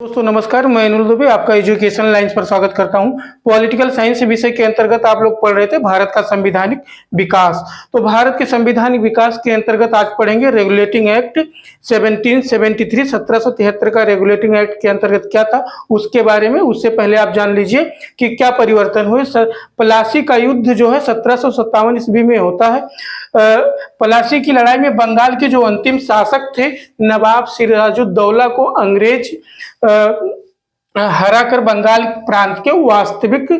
दोस्तों नमस्कार, मैं अनिल दुबे आपका एजुकेशन लाइन्स पर स्वागत करता हूं। पॉलिटिकल साइंस विषय के अंतर्गत आप लोग पढ़ रहे थे भारत का संवैधानिक विकास। तो भारत के संवैधानिक विकास के अंतर्गत आज पढ़ेंगे रेगुलेटिंग एक्ट 1773 1773 का रेगुलेटिंग एक्ट के अंतर्गत क्या था उसके बारे में। उससे पहले आप जान लीजिए कि क्या परिवर्तन हुए। प्लासी का युद्ध जो है 1757 ईस्वी में होता है। प्लासी की लड़ाई में बंगाल के जो अंतिम शासक थे नवाब सिराजुद्दौला को अंग्रेज हराकर बंगाल प्रांत के वास्तविक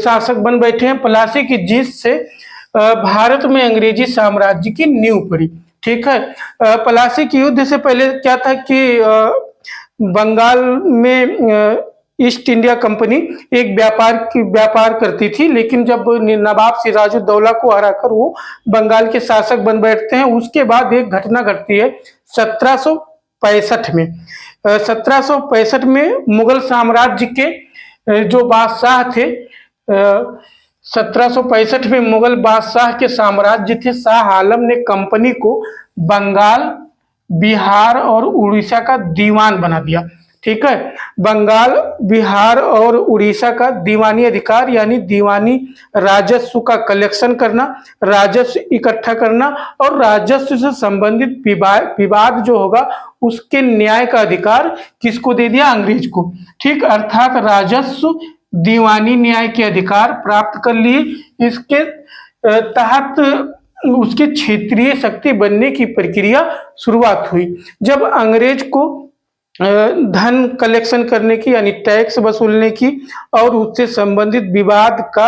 शासक बन बैठे हैं। प्लासी की जीत से भारत में अंग्रेजी साम्राज्य की नींव पड़ी। ठीक है, प्लासी के युद्ध से पहले क्या था कि बंगाल में ईस्ट इंडिया कंपनी एक व्यापार करती थी, लेकिन जब नवाब सिराजुद्दौला को हराकर वो बंगाल के शासक बन बैठते हैं, उसके बाद एक घटना घटती है 1765 में। 1765 में मुगल साम्राज्य के जो बादशाह थे, 1765 में मुगल बादशाह के साम्राज्य थे, शाह आलम ने कंपनी को बंगाल, बिहार और उड़ीसा का दीवान बना दिया। ठीक है, बंगाल, बिहार और उड़ीसा का दीवानी अधिकार यानी दीवानी राजस्व का कलेक्शन करना, राजस्व इकट्ठा करना और राजस्व से संबंधित विवाद जो होगा उसके न्याय का अधिकार किसको दे दिया? अंग्रेज को। ठीक, अर्थात राजस्व दीवानी न्याय के अधिकार प्राप्त कर लिए। इसके तहत उसके क्षेत्रीय शक्ति बनने की प्रक्रिया शुरुआत हुई। जब अंग्रेज को धन कलेक्शन करने की यानी टैक्स वसूलने की और उससे संबंधित विवाद का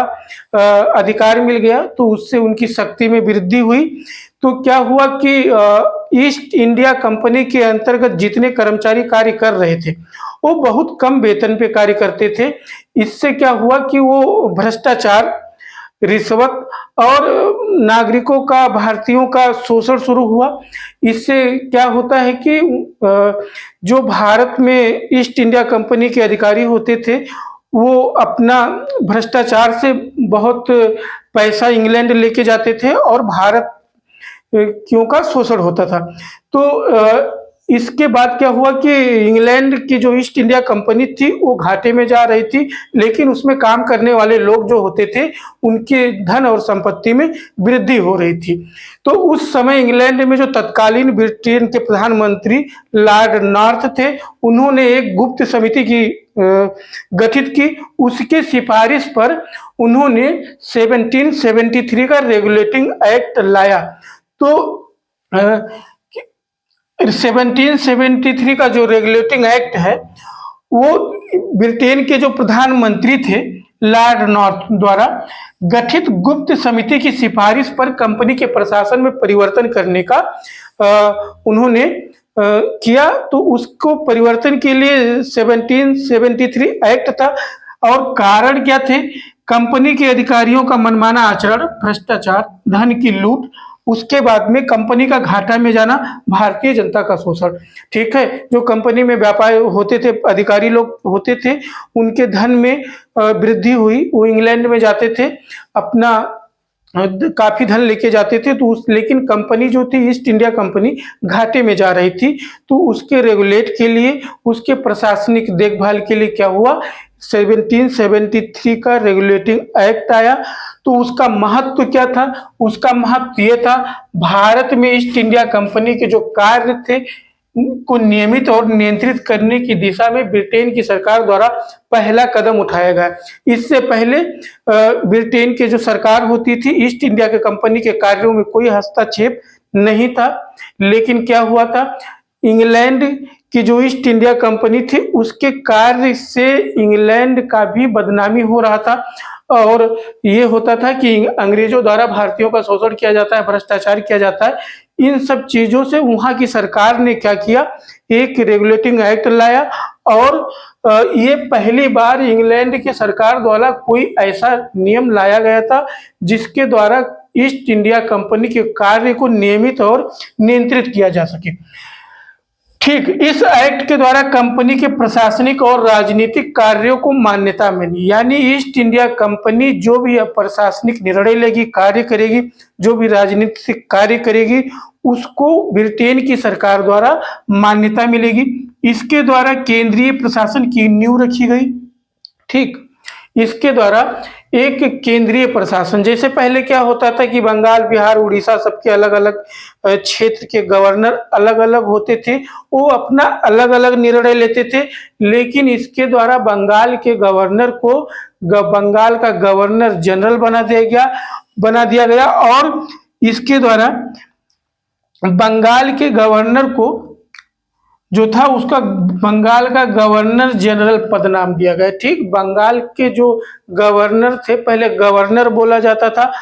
अधिकार मिल गया तो उससे उनकी शक्ति में वृद्धि हुई। तो क्या हुआ कि ईस्ट इंडिया कंपनी के अंतर्गत जितने कर्मचारी कार्य कर रहे थे वो बहुत कम वेतन पे कार्य करते थे। इससे क्या हुआ कि वो भ्रष्टाचार, रिश्वत और नागरिकों का, भारतीयों का शोषण शुरू हुआ। इससे क्या होता है कि जो भारत में ईस्ट इंडिया कंपनी के अधिकारी होते थे वो अपना भ्रष्टाचार से बहुत पैसा इंग्लैंड लेके जाते थे और भारत क्यों का शोषण होता था। तो इसके बाद क्या हुआ कि इंग्लैंड की जो ईस्ट इंडिया कंपनी थी वो घाटे में जा रही थी, लेकिन उसमें काम करने वाले लोग जो होते थे उनके धन और संपत्ति में वृद्धि हो रही थी। तो उस समय इंग्लैंड में जो तत्कालीन ब्रिटेन के प्रधानमंत्री लॉर्ड नॉर्थ थे उन्होंने एक गुप्त समिति की गठित की। उसके सिफारिश पर उन्होंने 1773 का रेगुलेटिंग एक्ट लाया। तो 1773 का जो रेगुलेटिंग एक्ट है वो ब्रिटेन के जो प्रधानमंत्री थे लॉर्ड नॉर्थ द्वारा गठित गुप्त समिति की सिफारिश पर कंपनी के प्रशासन में परिवर्तन करने का उन्होंने किया। तो उसको परिवर्तन के लिए 1773 एक्ट था और कारण क्या थे? कंपनी के अधिकारियों का मनमाना आचरण, भ्रष्टाचार, धन की लूट, उसके बाद में कंपनी का घाटा में जाना, भारतीय जनता का शोषण। ठीक है, जो कंपनी में व्यापार होते थे, अधिकारी लोग होते थे, उनके धन में वृद्धि हुई। वो इंग्लैंड में जाते थे, अपना काफी धन लेके जाते थे। तो लेकिन कंपनी जो थी ईस्ट इंडिया कंपनी घाटे में जा रही थी। तो उसके रेगुलेट के लिए, उसके प्रशासनिक देखभाल के लिए क्या हुआ, 1773 का रेगुलेटिंग एक्ट आया। तो उसका महत्व क्या था? उसका महत्व ये था, भारत में ईस्ट इंडिया कंपनी के जो कार्य थे को नियमित और नियंत्रित करने की दिशा में ब्रिटेन की सरकार द्वारा पहला कदम उठाया गया। इससे पहले ब्रिटेन की जो सरकार होती थी ईस्ट इंडिया के कंपनी के कार्यों में कोई हस्तक्षेप नहीं था। लेकिन क्या हुआ था, इंग्लैंड की जो ईस्ट इंडिया कंपनी थी उसके कार्य से इंग्लैंड का भी बदनामी हो रहा था और ये होता था कि अंग्रेजों द्वारा भारतीयों का शोषण किया जाता है, भ्रष्टाचार किया जाता है। इन सब चीजों से वहां की सरकार ने क्या किया, एक रेगुलेटिंग एक्ट लाया और ये पहली बार इंग्लैंड की सरकार द्वारा कोई ऐसा नियम लाया गया था जिसके द्वारा ईस्ट इंडिया कंपनी के कार्य को नियमित और नियंत्रित किया जा सके। ठीक, इस एक्ट के द्वारा कंपनी के प्रशासनिक और राजनीतिक कार्यों को मान्यता मिली। यानी ईस्ट इंडिया कंपनी जो भी प्रशासनिक निर्णय लेगी, कार्य करेगी, जो भी राजनीतिक कार्य करेगी, उसको ब्रिटेन की सरकार द्वारा मान्यता मिलेगी। इसके द्वारा केंद्रीय प्रशासन की नींव रखी गई। ठीक, इसके द्वारा एक केंद्रीय प्रशासन, जैसे पहले क्या होता था कि बंगाल, बिहार, उड़ीसा सबके अलग अलग क्षेत्र के गवर्नर अलग अलग होते थे, वो अपना अलग अलग निर्णय लेते थे। लेकिन इसके द्वारा बंगाल के गवर्नर को बंगाल का गवर्नर जनरल बना दिया गया और इसके द्वारा बंगाल के गवर्नर को जो था उसका बंगाल का गवर्नर जनरल पद नाम दिया गया। ठीक, बंगाल के जो गवर्नर थे पहले गवर्नर बोला जाता था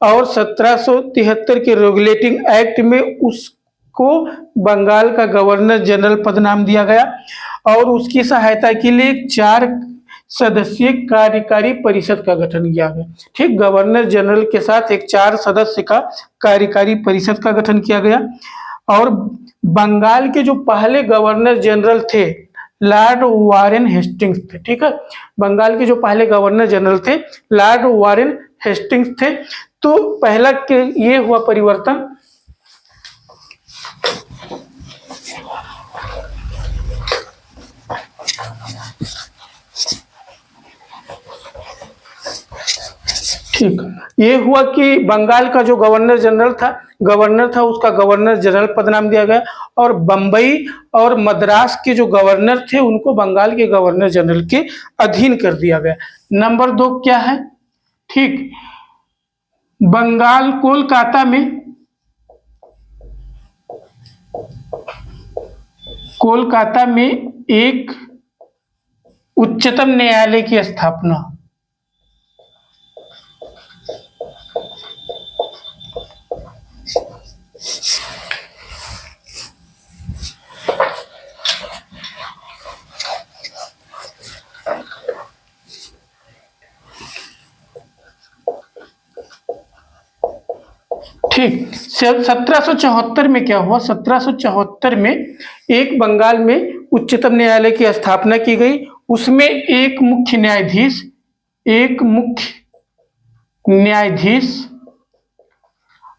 और 1773 के रेगुलेटिंग एक्ट में उसको बंगाल का गवर्नर जनरल पद नाम दिया गया और उसकी सहायता के लिए 4 सदस्यीय कार्यकारी परिषद का गठन किया गया। ठीक, गवर्नर जनरल के साथ एक 4 सदस्य का कार्यकारी परिषद का गठन किया गया और बंगाल के जो पहले गवर्नर जनरल थे लॉर्ड वारेन हेस्टिंग्स थे। ठीक है, बंगाल के जो पहले गवर्नर जनरल थे लॉर्ड वारेन हेस्टिंग्स थे। तो पहला के ये हुआ परिवर्तन। ठीक, ये हुआ कि बंगाल का जो गवर्नर था उसका गवर्नर जनरल पद नाम दिया गया और बंबई और मद्रास के जो गवर्नर थे उनको बंगाल के गवर्नर जनरल के अधीन कर दिया गया। नंबर 2 क्या है? ठीक, बंगाल कोलकाता में एक उच्चतम न्यायालय की स्थापना। ठीक, 1774 में क्या हुआ? 1774 में एक बंगाल में उच्चतम न्यायालय की स्थापना की गई। उसमें एक मुख्य न्यायाधीश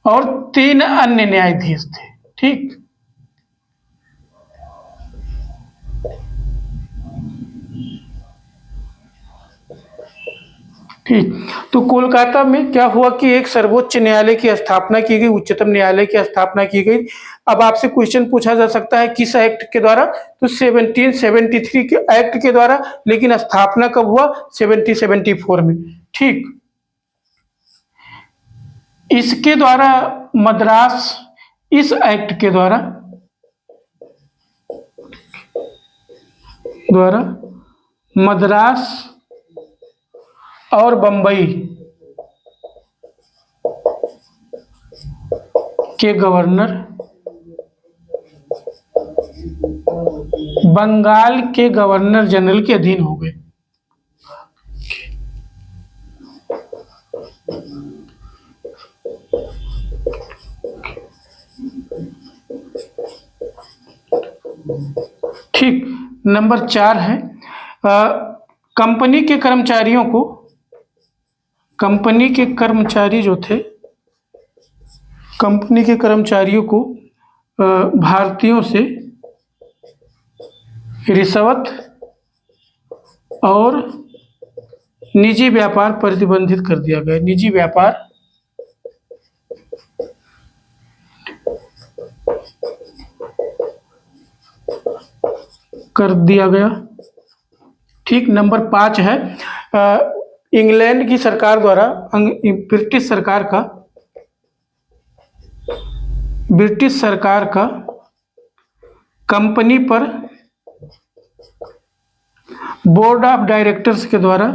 और 3 अन्य न्यायाधीश थे। ठीक, ठीक, तो कोलकाता में क्या हुआ कि एक सर्वोच्च न्यायालय की स्थापना की गई, उच्चतम न्यायालय की स्थापना की गई। अब आपसे क्वेश्चन पूछा जा सकता है किस एक्ट के द्वारा? तो 1773 के एक्ट के द्वारा, लेकिन स्थापना कब हुआ? 1774 में। ठीक, इसके द्वारा इस एक्ट के द्वारा मद्रास और बंबई के गवर्नर बंगाल के गवर्नर जनरल के अधीन हो गए। ठीक, नंबर 4 है कंपनी के कर्मचारियों को भारतीयों से रिश्वत और निजी व्यापार प्रतिबंधित कर दिया गया। निजी व्यापार कर दिया गया। ठीक, नंबर 5 है इंग्लैंड की सरकार द्वारा ब्रिटिश सरकार का कंपनी पर बोर्ड ऑफ डायरेक्टर्स के द्वारा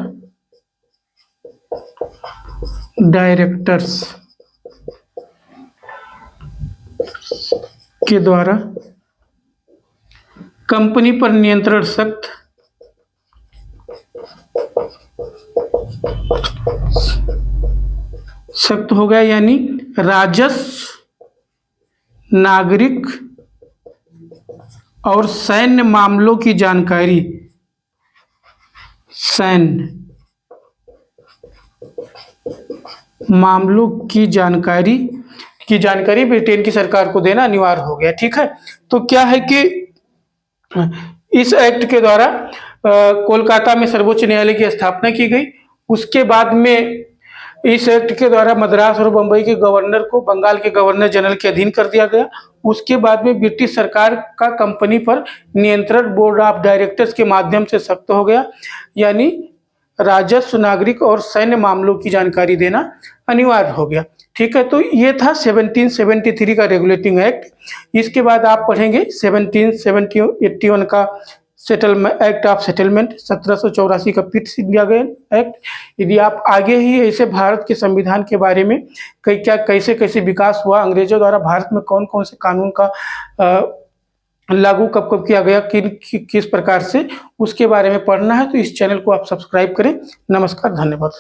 कंपनी पर नियंत्रण सख्त हो गया। यानी राजस्व, नागरिक और सैन्य मामलों की जानकारी, सैन्य मामलों की जानकारी ब्रिटेन की सरकार को देना अनिवार्य हो गया। ठीक है, तो क्या है कि इस एक्ट के द्वारा कोलकाता में सर्वोच्च न्यायालय की स्थापना की गई। उसके बाद में इस एक्ट के द्वारा मद्रास और बंबई के गवर्नर को बंगाल के गवर्नर जनरल के अधीन कर दिया गया। उसके बाद में ब्रिटिश सरकार का कंपनी पर नियंत्रण बोर्ड ऑफ डायरेक्टर्स के माध्यम से सख्त हो गया, यानी राजस्व, नागरिक और सैन्य मामलों की जानकारी देना अनिवार्य हो गया। ठीक है, तो ये था 1773 का रेगुलेटिंग एक्ट। इसके बाद आप पढ़ेंगे 1781 का सेटलमेंट एक्ट ऑफ सेटलमेंट, 1784 का पिट्स इंडिया एक्ट। यदि आप आगे ही ऐसे भारत के संविधान के बारे में कैसे कैसे विकास हुआ, अंग्रेजों द्वारा भारत में कौन कौन से कानून का लागू कब कब किया गया, किस प्रकार से, उसके बारे में पढ़ना है तो इस चैनल को आप सब्सक्राइब करें। नमस्कार, धन्यवाद।